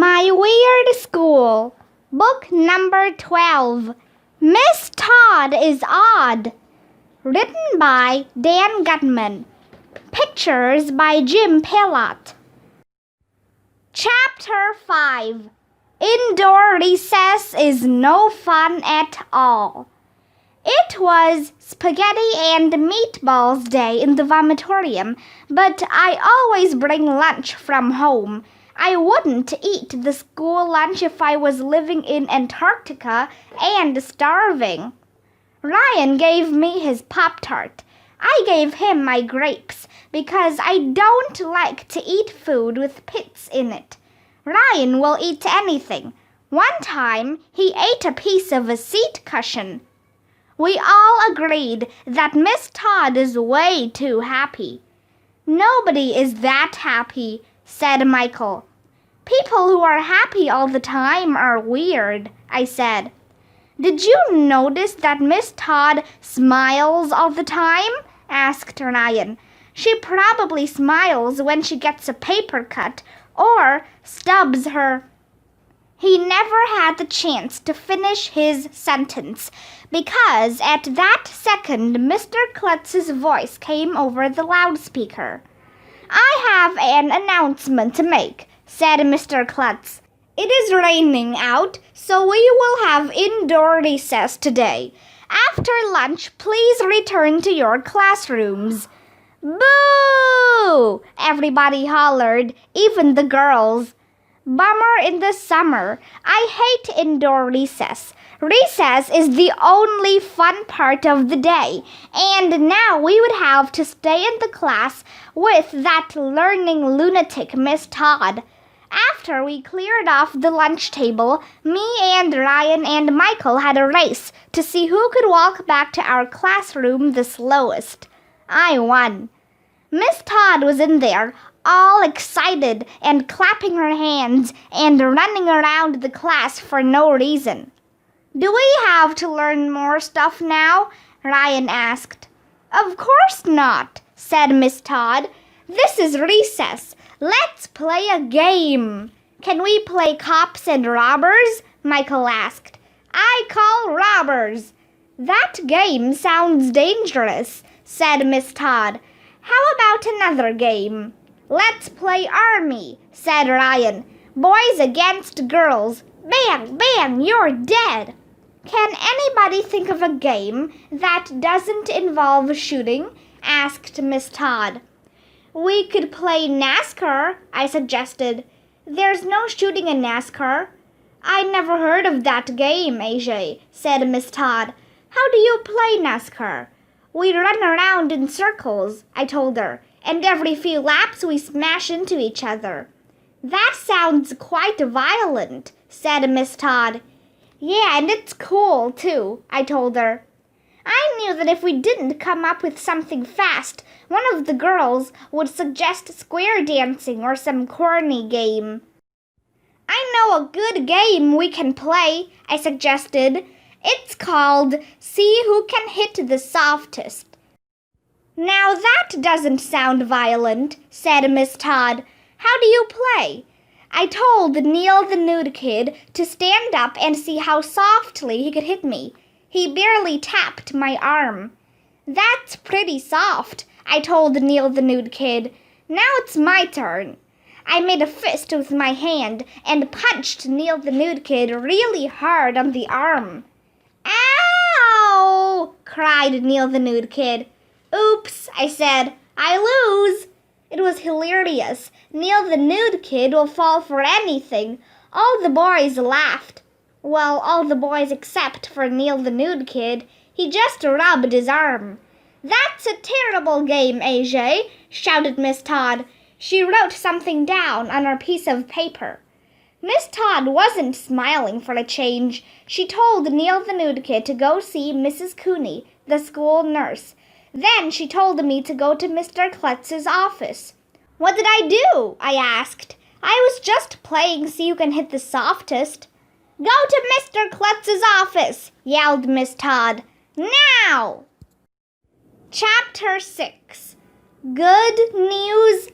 My Weird School, Book Number 12, Miss Todd is Odd. Written by Dan Gutman. Pictures by Jim Pelot. Chapter 5. Indoor recess is no fun at all. It was spaghetti and meatballs day in the vomitorium, but I always bring lunch from home. I wouldn't eat the school lunch if I was living in Antarctica and starving. Ryan gave me his Pop-Tart. I gave him my grapes because I don't like to eat food with pits in it. Ryan will eat anything. One time, he ate a piece of a seat cushion. We all agreed that Miss Todd is way too happy. Nobody is that happy, said Michael. People who are happy all the time are weird, I said. Did you notice that Miss Todd smiles all the time? Asked Ryan. She probably smiles when she gets a paper cut or stubs her. He never had the chance to finish his sentence because at that second Mr. Klutz's voice came over the loudspeaker. I have an announcement to make, said Mr. Klutz. It is raining out, so we will have indoor recess today. After lunch, please return to your classrooms. Boo! Everybody hollered, even the girls. Bummer in the summer. I hate indoor recess. Recess is the only fun part of the day, and now we would have to stay in the class with that learning lunatic Miss Todd. After we cleared off the lunch table, me and Ryan and Michael had a race to see who could walk back to our classroom the slowest. I won. Miss Todd was in there, all excited and clapping her hands and running around the class for no reason. Do we have to learn more stuff now? Ryan asked. Of course not, said Miss Todd. This is recess. Let's play a game. Can we play cops and robbers? Michael asked. I call robbers. That game sounds dangerous, said Miss Todd. How about another game? Let's play army, said Ryan. Boys against girls. Bang, bang, you're dead. Can anybody think of a game that doesn't involve shooting? Asked Miss Todd. We could play NASCAR, I suggested. There's no shooting in NASCAR. I never heard of that game, AJ, said Miss Todd. How do you play NASCAR? We run around in circles, I told her, and every few laps we smash into each other. That sounds quite violent, said Miss Todd. Yeah, and it's cool, too, I told her. I knew that if we didn't come up with something fast, one of the girls would suggest square dancing or some corny game. I know a good game we can play, I suggested. It's called See Who Can Hit the Softest. Now that doesn't sound violent, said Miss Todd. How do you play? I told Neil the Nude Kid to stand up and see how softly he could hit me. He barely tapped my arm. That's pretty soft, I told Neil the Nude Kid. Now it's my turn. I made a fist with my hand and punched Neil the Nude Kid really hard on the arm. Ow! Cried Neil the Nude Kid. Oops, I said. I lose. It was hilarious. Neil the Nude Kid will fall for anything. All the boys laughed. Well, all the boys except for Neil the Nude Kid. He just rubbed his arm. That's a terrible game, AJ, shouted Miss Todd. She wrote something down on her piece of paper. Miss Todd wasn't smiling for a change. She told Neil the Nude Kid to go see Mrs. Cooney, the school nurse. Then she told me to go to Mr. Klutz's office. What did I do? I asked. I was just playing See Who Can Hit the Softest. Go to Mr. Klutz's office, yelled Miss Todd. Now! Chapter 6. Good news,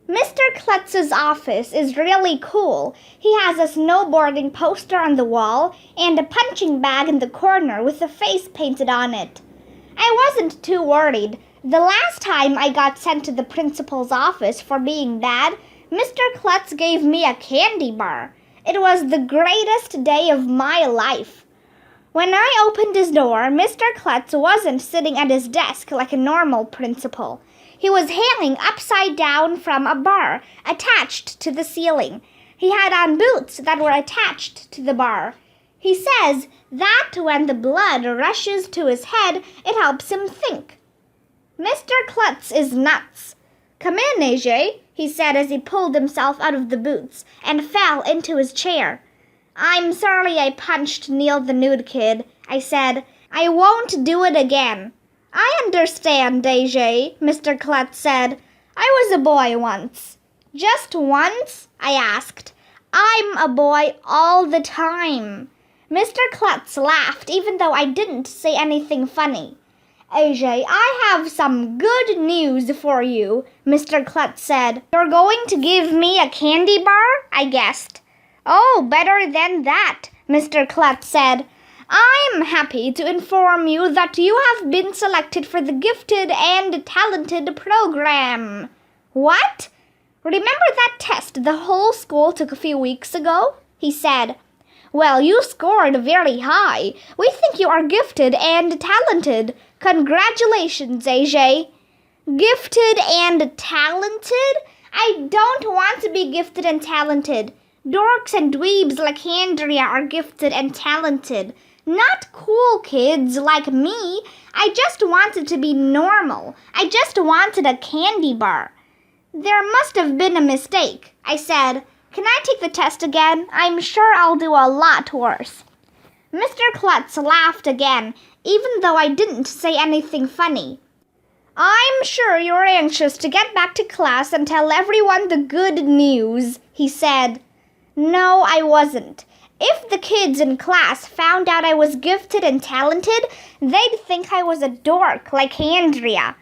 Mr. Klutz's office is really cool. He has a snowboarding poster on the wall and a punching bag in the corner with a face painted on it. I wasn't too worried. The last time I got sent to the principal's office for being bad, Mr. Klutz gave me a candy bar. It was the greatest day of my life. When I opened his door, Mr. Klutz wasn't sitting at his desk like a normal principal. He was hanging upside down from a bar attached to the ceiling. He had on boots that were attached to the bar. He says that when the blood rushes to his head, it helps him think. Mr. Klutz is nuts. Come in, AJ, he said as he pulled himself out of the boots and fell into his chair. I'm sorry I punched Neil the nude kid, I said. I won't do it again. I understand, AJ, Mr. Klutz said. I was a boy once. Just once? I asked. I'm a boy all the time. Mr. Klutz laughed even though I didn't say anything funny. AJ, I have some good news for you, Mr. Klutz said. You're going to give me a candy bar? I guessed. Oh, better than that, Mr. Klutz said. I'm happy to inform you that you have been selected for the Gifted and Talented program. What? Remember that test the whole school took a few weeks ago? He said. Well, you scored very high. We think you are gifted and talented. Congratulations, AJ. Gifted and talented? I don't want to be gifted and talented. Dorks and dweebs like Andrea are gifted and talented. Not cool kids like me. I just wanted to be normal. I just wanted a candy bar. There must have been a mistake, I said. Can I take the test again? I'm sure I'll do a lot worse. Mr. Klutz laughed again, even though I didn't say anything funny. I'm sure you're anxious to get back to class and tell everyone the good news, he said. No, I wasn't. If the kids in class found out I was gifted and talented, they'd think I was a dork like Andrea.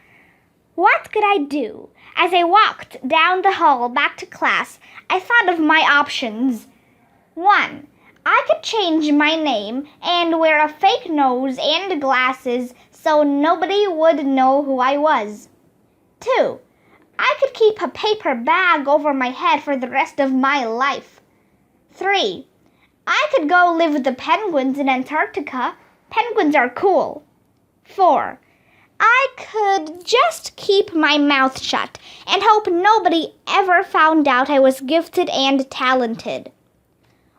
What could I do? As I walked down the hall back to class, I thought of my options. 1. I could change my name and wear a fake nose and glasses so nobody would know who I was. 2. I could keep a paper bag over my head for the rest of my life. 3. I could go live with the penguins in Antarctica. Penguins are cool. 4. I could just keep my mouth shut and hope nobody ever found out I was gifted and talented.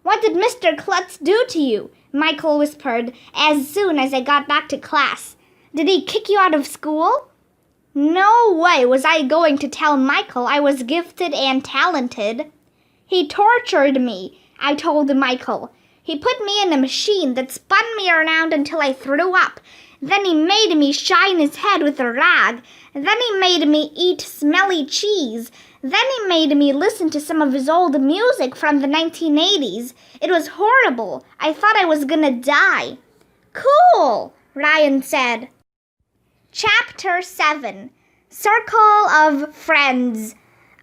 What did Mr. Klutz do to you? Michael whispered as soon as I got back to class. Did he kick you out of school? No way was I going to tell Michael I was gifted and talented. He tortured me, I told Michael. He put me in a machine that spun me around until I threw up. Then he made me shine his head with a rag. Then he made me eat smelly cheese. Then he made me listen to some of his old music from the 1980s. It was horrible. I thought I was gonna die. Cool, Ryan said. Chapter 7. Circle of Friends.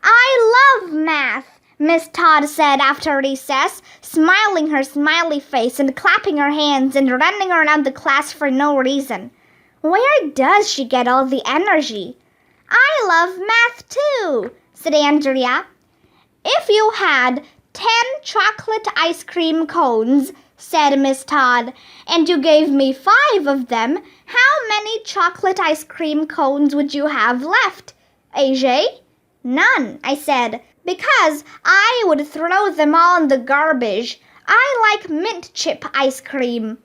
I love math, Miss Todd said after recess, smiling her smiley face and clapping her hands and running around the class for no reason. Where does she get all the energy? I love math too, said Andrea. If you had 10 chocolate ice cream cones, said Miss Todd, and you gave me 5 of them, how many chocolate ice cream cones would you have left? AJ? None, I said, because I would throw them all in the garbage. I like mint chip ice cream.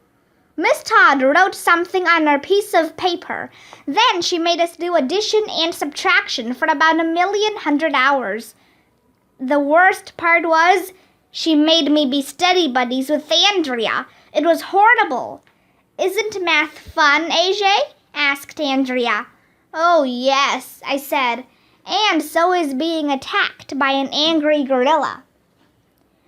Miss Todd wrote something on her piece of paper. Then she made us do addition and subtraction for about 1,100,000 hours. The worst part was, she made me be study buddies with Andrea. It was horrible. Isn't math fun, AJ? Asked Andrea. Oh, yes, I said. And so is being attacked by an angry gorilla.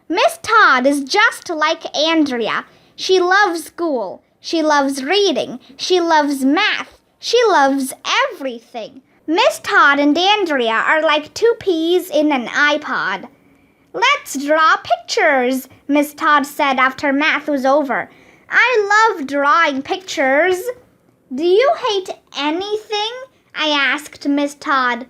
Miss Todd is just like Andrea. She loves school. She loves reading. She loves math. She loves everything. Miss Todd and Andrea are like two peas in an iPod. Let's draw pictures, Miss Todd said after math was over. I love drawing pictures. Do you hate anything? I asked Miss Todd.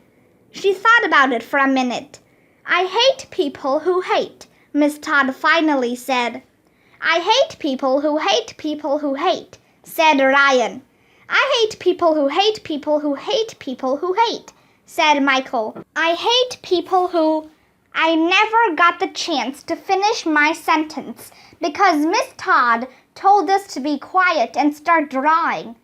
She thought about it for a minute. I hate people who hate, Miss Todd finally said. I hate people who hate people who hate, said Ryan. I hate people who hate people who hate people who hate, said Michael. I hate people who... I never got the chance to finish my sentence because Miss Todd told us to be quiet and start drawing.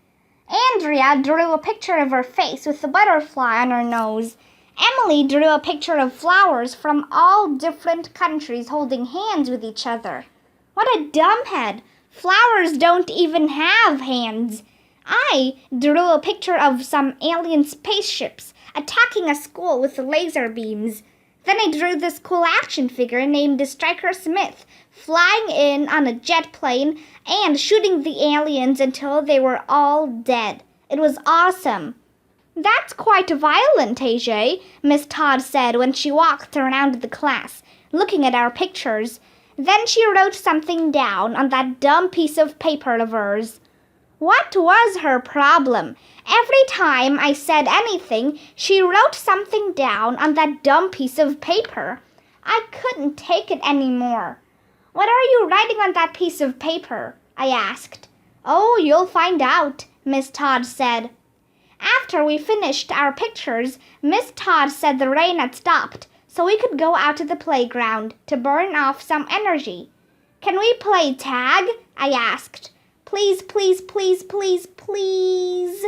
Andrea drew a picture of her face with a butterfly on her nose. Emily drew a picture of flowers from all different countries holding hands with each other. What a dumbhead! Flowers don't even have hands. I drew a picture of some alien spaceships attacking a school with laser beams. Then I drew this cool action figure named Stryker Smith flying in on a jet plane and shooting the aliens until they were all dead. It was awesome. That's quite violent, AJ, Miss Todd said when she walked around the class, looking at our pictures. Then she wrote something down on that dumb piece of paper of hers. What was her problem? Every time I said anything, she wrote something down on that dumb piece of paper. I couldn't take it anymore. What are you writing on that piece of paper? I asked. Oh, you'll find out, Miss Todd said. After we finished our pictures, Miss Todd said the rain had stopped, so we could go out to the playground to burn off some energy. Can we play tag? I asked. Please, please, please, please, please.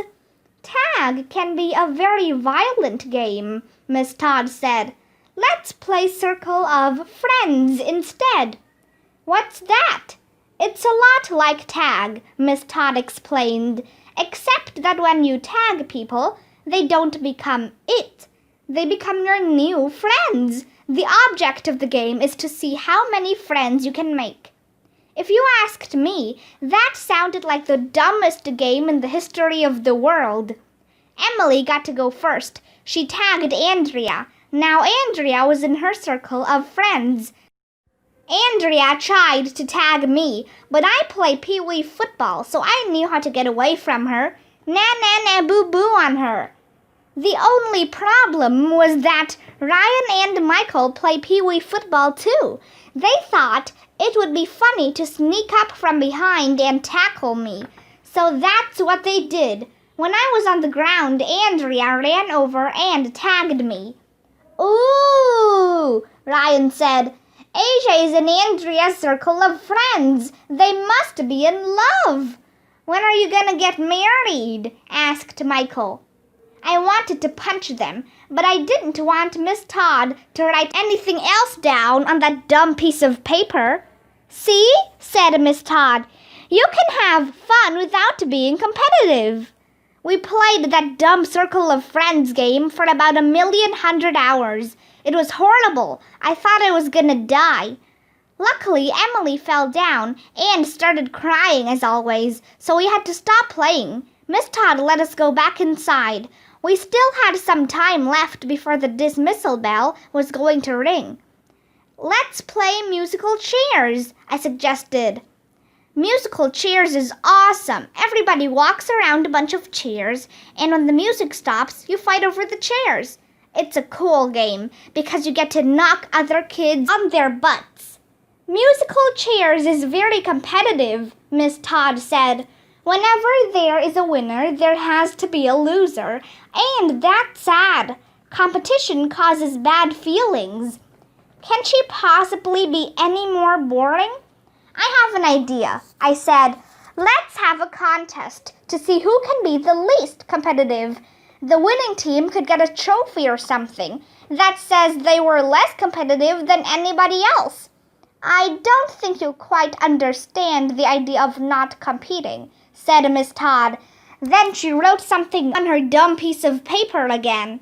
Tag can be a very violent game, Miss Todd said. Let's play Circle of Friends instead. What's that? It's a lot like tag, Miss Todd explained, except that when you tag people, they don't become it. They become your new friends. The object of the game is to see how many friends you can make. If you asked me, that sounded like the dumbest game in the history of the world. Emily got to go first. She tagged Andrea. Now Andrea was in her circle of friends. Andrea tried to tag me, but I play pee-wee football, so I knew how to get away from her. Na-na-na-boo-boo on her. The only problem was that Ryan and Michael play pee-wee football too. They thought it would be funny to sneak up from behind and tackle me. So that's what they did. When I was on the ground, Andrea ran over and tagged me. Ooh, Ryan said. AJ is in Andrea's circle of friends. They must be in love. When are you going to get married? Asked Michael. I wanted to punch them, but I didn't want Miss Todd to write anything else down on that dumb piece of paper. See, said Miss Todd, you can have fun without being competitive. We played that dumb Circle of Friends game for about 1,100,000 hours. It was horrible. I thought I was gonna die. Luckily, Emily fell down and started crying as always, so we had to stop playing. Miss Todd let us go back inside. We still had some time left before the dismissal bell was going to ring. Let's play musical chairs, I suggested. Musical chairs is awesome. Everybody walks around a bunch of chairs, and when the music stops, you fight over the chairs. It's a cool game because you get to knock other kids on their butts. Musical chairs is very competitive, Miss Todd said. Whenever there is a winner, there has to be a loser, and that's sad. Competition causes bad feelings. Can she possibly be any more boring? I have an idea, I said. Let's have a contest to see who can be the least competitive. The winning team could get a trophy or something that says they were less competitive than anybody else. I don't think you quite understand the idea of not competing, said Miss Todd. Then she wrote something on her dumb piece of paper again.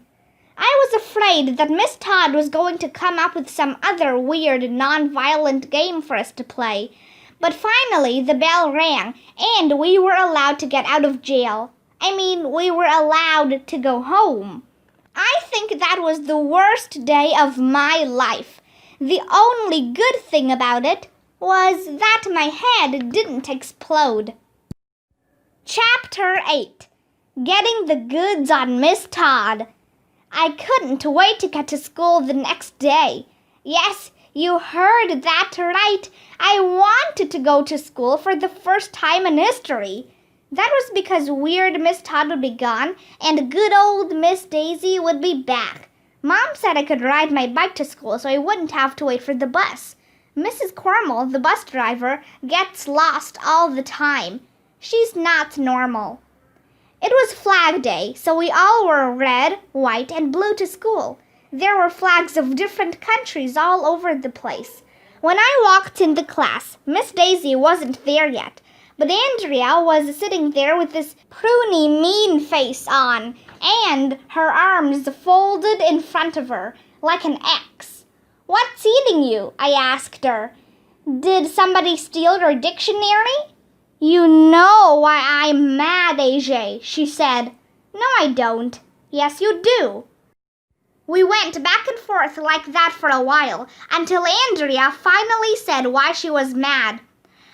I was afraid that Miss Todd was going to come up with some other weird, non-violent game for us to play. But finally the bell rang, and we were allowed to get out of jail. We were allowed to go home. I think that was the worst day of my life. The only good thing about it was that my head didn't explode. Chapter 8. Getting the goods on Miss Todd. I couldn't wait to get to school the next day. Yes, you heard that right. I wanted to go to school for the first time in history. That was because weird Miss Todd would be gone and good old Miss Daisy would be back. Mom said I could ride my bike to school so I wouldn't have to wait for the bus. Mrs. Cormel, the bus driver, gets lost all the time. She's not normal. It was Flag Day, so we all wore red, white, and blue to school. There were flags of different countries all over the place. When I walked into class, Miss Daisy wasn't there yet, but Andrea was sitting there with this pruny, mean face on, and her arms folded in front of her, like an X. "What's eating you?" I asked her. "Did somebody steal your dictionary?" "You know why I'm mad, AJ," she said. "No, I don't." "Yes, you do." We went back and forth like that for a while, until Andrea finally said why she was mad.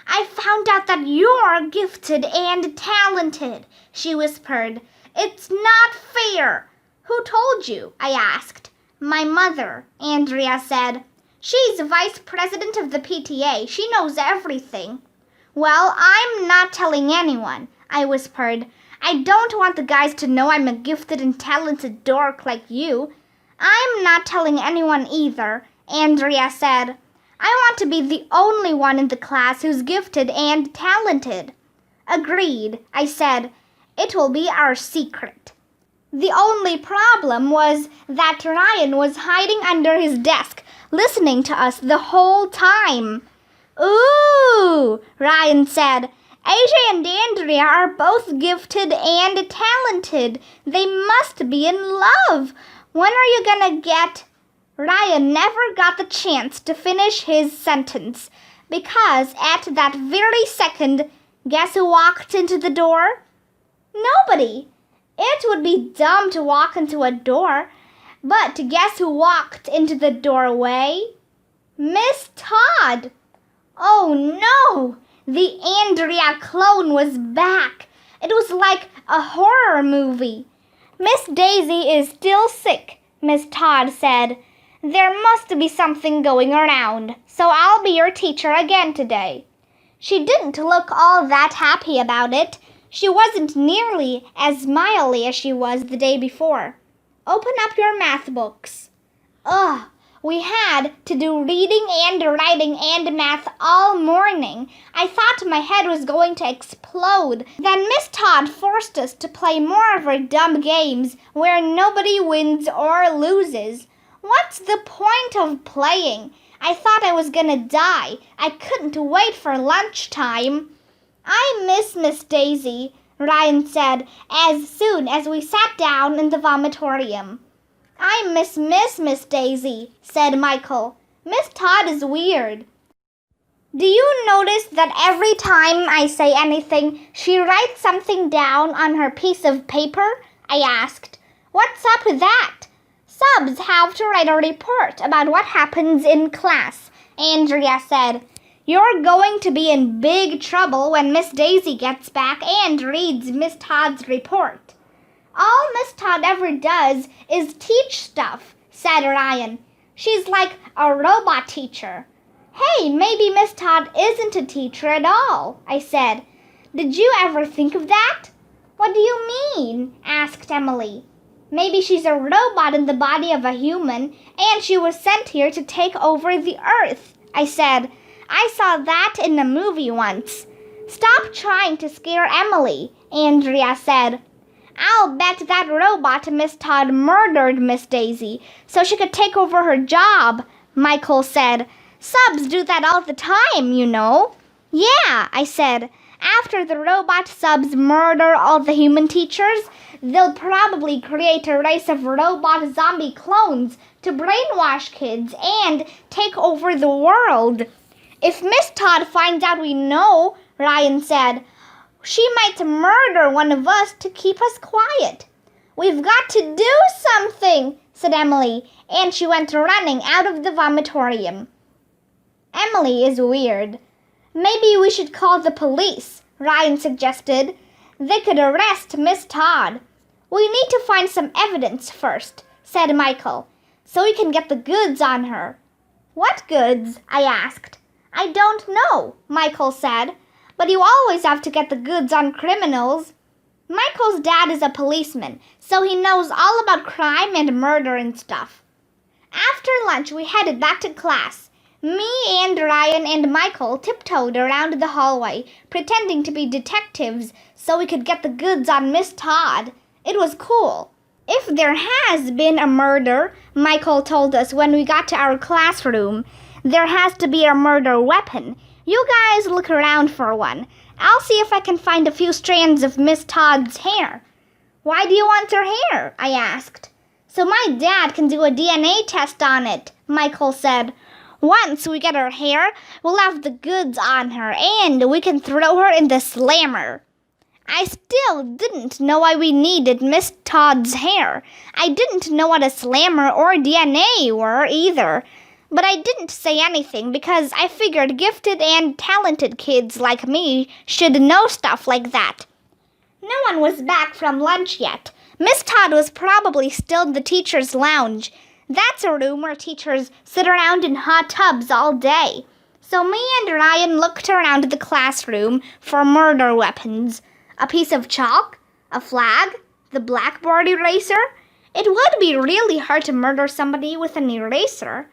"I found out that you're gifted and talented," she whispered. "It's not fair." "Who told you?" I asked. "My mother," Andrea said. "She's vice president of the PTA. She knows everything." "Well, I'm not telling anyone," I whispered. "I don't want the guys to know I'm a gifted and talented dork like you." "I'm not telling anyone either," Andrea said. "I want to be the only one in the class who's gifted and talented." "Agreed," I said. "It will be our secret." The only problem was that Ryan was hiding under his desk, listening to us the whole time. "Ooh," Ryan said. "AJ and Andrea are both gifted and talented. They must be in love. When are you gonna get—" Ryan never got the chance to finish his sentence, because at that very second, guess who walked into the door? Nobody. It would be dumb to walk into a door, but guess who walked into the doorway? Miss Todd. Oh no! The Andrea clone was back. It was like a horror movie. "Miss Daisy is still sick," Miss Todd said. "There must be something going around, so I'll be your teacher again today." She didn't look all that happy about it. She wasn't nearly as smiley as she was the day before. "Open up your math books." Ugh! We had to do reading and writing and math all morning. I thought my head was going to explode. Then Miss Todd forced us to play more of her dumb games where nobody wins or loses. What's the point of playing? I thought I was gonna die. I couldn't wait for lunchtime. "I miss Miss Daisy," Ryan said as soon as we sat down in the vomitorium. "I miss Miss Daisy," said Michael. "Miss Todd is weird." "Do you notice that every time I say anything, she writes something down on her piece of paper?" I asked. "What's up with that?" "Subs have to write a report about what happens in class," Andrea said. "You're going to be in big trouble when Miss Daisy gets back and reads Miss Todd's report." "All Miss Todd ever does is teach stuff," said Ryan. "She's like a robot teacher." "Hey, maybe Miss Todd isn't a teacher at all," I said. "Did you ever think of that?" "What do you mean?" asked Emily. "Maybe she's a robot in the body of a human, and she was sent here to take over the earth," I said. "I saw that in a movie once." "Stop trying to scare Emily," Andrea said. "I'll bet that robot Miss Todd murdered Miss Daisy so she could take over her job," Michael said. "Subs do that all the time, you know." "Yeah," I said. "After the robot subs murder all the human teachers, they'll probably create a race of robot zombie clones to brainwash kids and take over the world." "If Miss Todd finds out we know," Ryan said, "she might murder one of us to keep us quiet." We've got to do something, said Emily, and she went running out of the vomitorium. Emily is weird. Maybe we should call the police, Ryan suggested. They could arrest Miss Todd. We need to find some evidence first, said Michael, so we can get the goods on her. What goods? I asked. I don't know, Michael said, but you always have to get the goods on criminals. Michael's dad is a policeman, so he knows all about crime and murder and stuff. After lunch, we headed back to class. Me and Ryan and Michael tiptoed around the hallway, pretending to be detectives so we could get the goods on Miss Todd. It was cool. If there has been a murder, Michael told us when we got to our classroom, there has to be a murder weapon. You guys look around for one. I'll see if I can find a few strands of Miss Todd's hair. Why do you want her hair? I asked. So my dad can do a DNA test on it, Michael said. Once we get her hair, we'll have the goods on her and we can throw her in the slammer. I still didn't know why we needed Miss Todd's hair. I didn't know what a slammer or DNA were either. But I didn't say anything because I figured gifted and talented kids like me should know stuff like that. No one was back from lunch yet. Miss Todd was probably still in the teacher's lounge. That's a room where teachers sit around in hot tubs all day. So me and Ryan looked around the classroom for murder weapons. A piece of chalk? A flag? The blackboard eraser? It would be really hard to murder somebody with an eraser.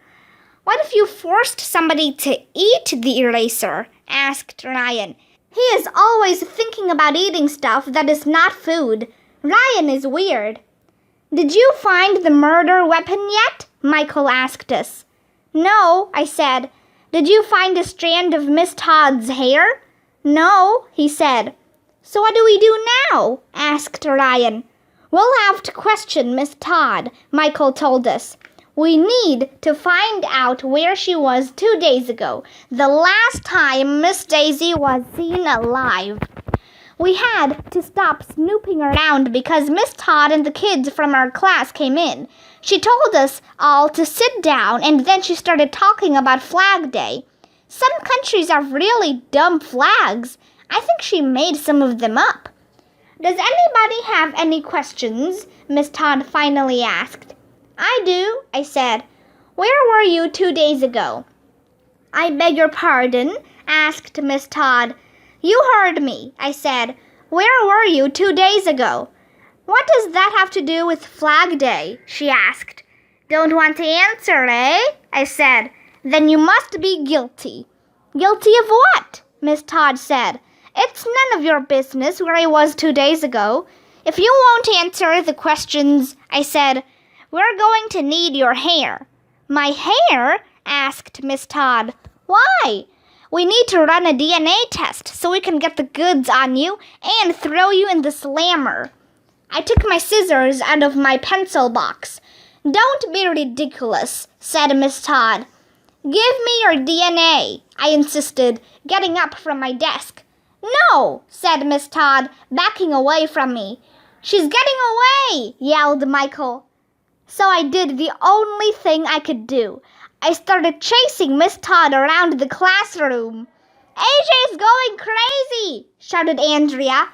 What if you forced somebody to eat the eraser? Asked Ryan. He is always thinking about eating stuff that is not food. Ryan is weird. Did you find the murder weapon yet? Michael asked us. No, I said. Did you find a strand of Miss Todd's hair? No, he said. So what do we do now? Asked Ryan. We'll have to question Miss Todd, Michael told us. We need to find out where she was 2 days ago, the last time Miss Daisy was seen alive. We had to stop snooping around because Miss Todd and the kids from our class came in. She told us all to sit down and then she started talking about Flag Day. Some countries have really dumb flags. I think she made some of them up. Does anybody have any questions? Miss Todd finally asked. I do, I said. Where were you 2 days ago? I beg your pardon, asked Miss Todd. You heard me, I said. Where were you 2 days ago? What does that have to do with Flag Day? She asked. Don't want to answer, eh? I said. Then you must be guilty. Guilty of what? Miss Todd said. It's none of your business where I was 2 days ago. If you won't answer the questions, I said, we're going to need your hair. My hair? Asked Miss Todd. Why? We need to run a DNA test so we can get the goods on you and throw you in the slammer. I took my scissors out of my pencil box. Don't be ridiculous, said Miss Todd. Give me your DNA, I insisted, getting up from my desk. No, said Miss Todd, backing away from me. She's getting away, yelled Michael. So I did the only thing I could do. I started chasing Miss Todd around the classroom. AJ's going crazy, shouted Andrea.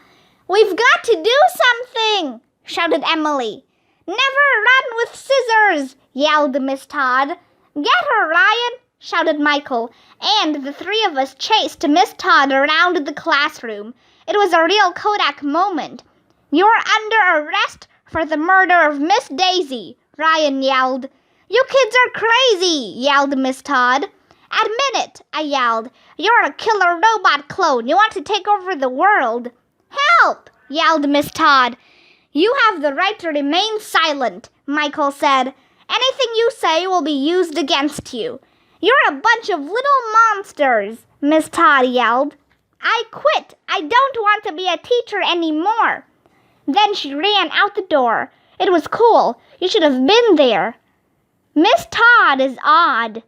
We've got to do something, shouted Emily. Never run with scissors, yelled Miss Todd. Get her, Ryan, shouted Michael, and the three of us chased Miss Todd around the classroom. It was a real Kodak moment. You're under arrest for the murder of Miss Daisy, Ryan yelled. You kids are crazy, yelled Miss Todd. Admit it, I yelled. You're a killer robot clone. You want to take over the world. Help, yelled Miss Todd. You have the right to remain silent, Michael said. Anything you say will be used against you. You're a bunch of little monsters, Miss Todd yelled. I quit. I don't want to be a teacher anymore. Then she ran out the door. It was cool. You should have been there. Miss Todd is odd.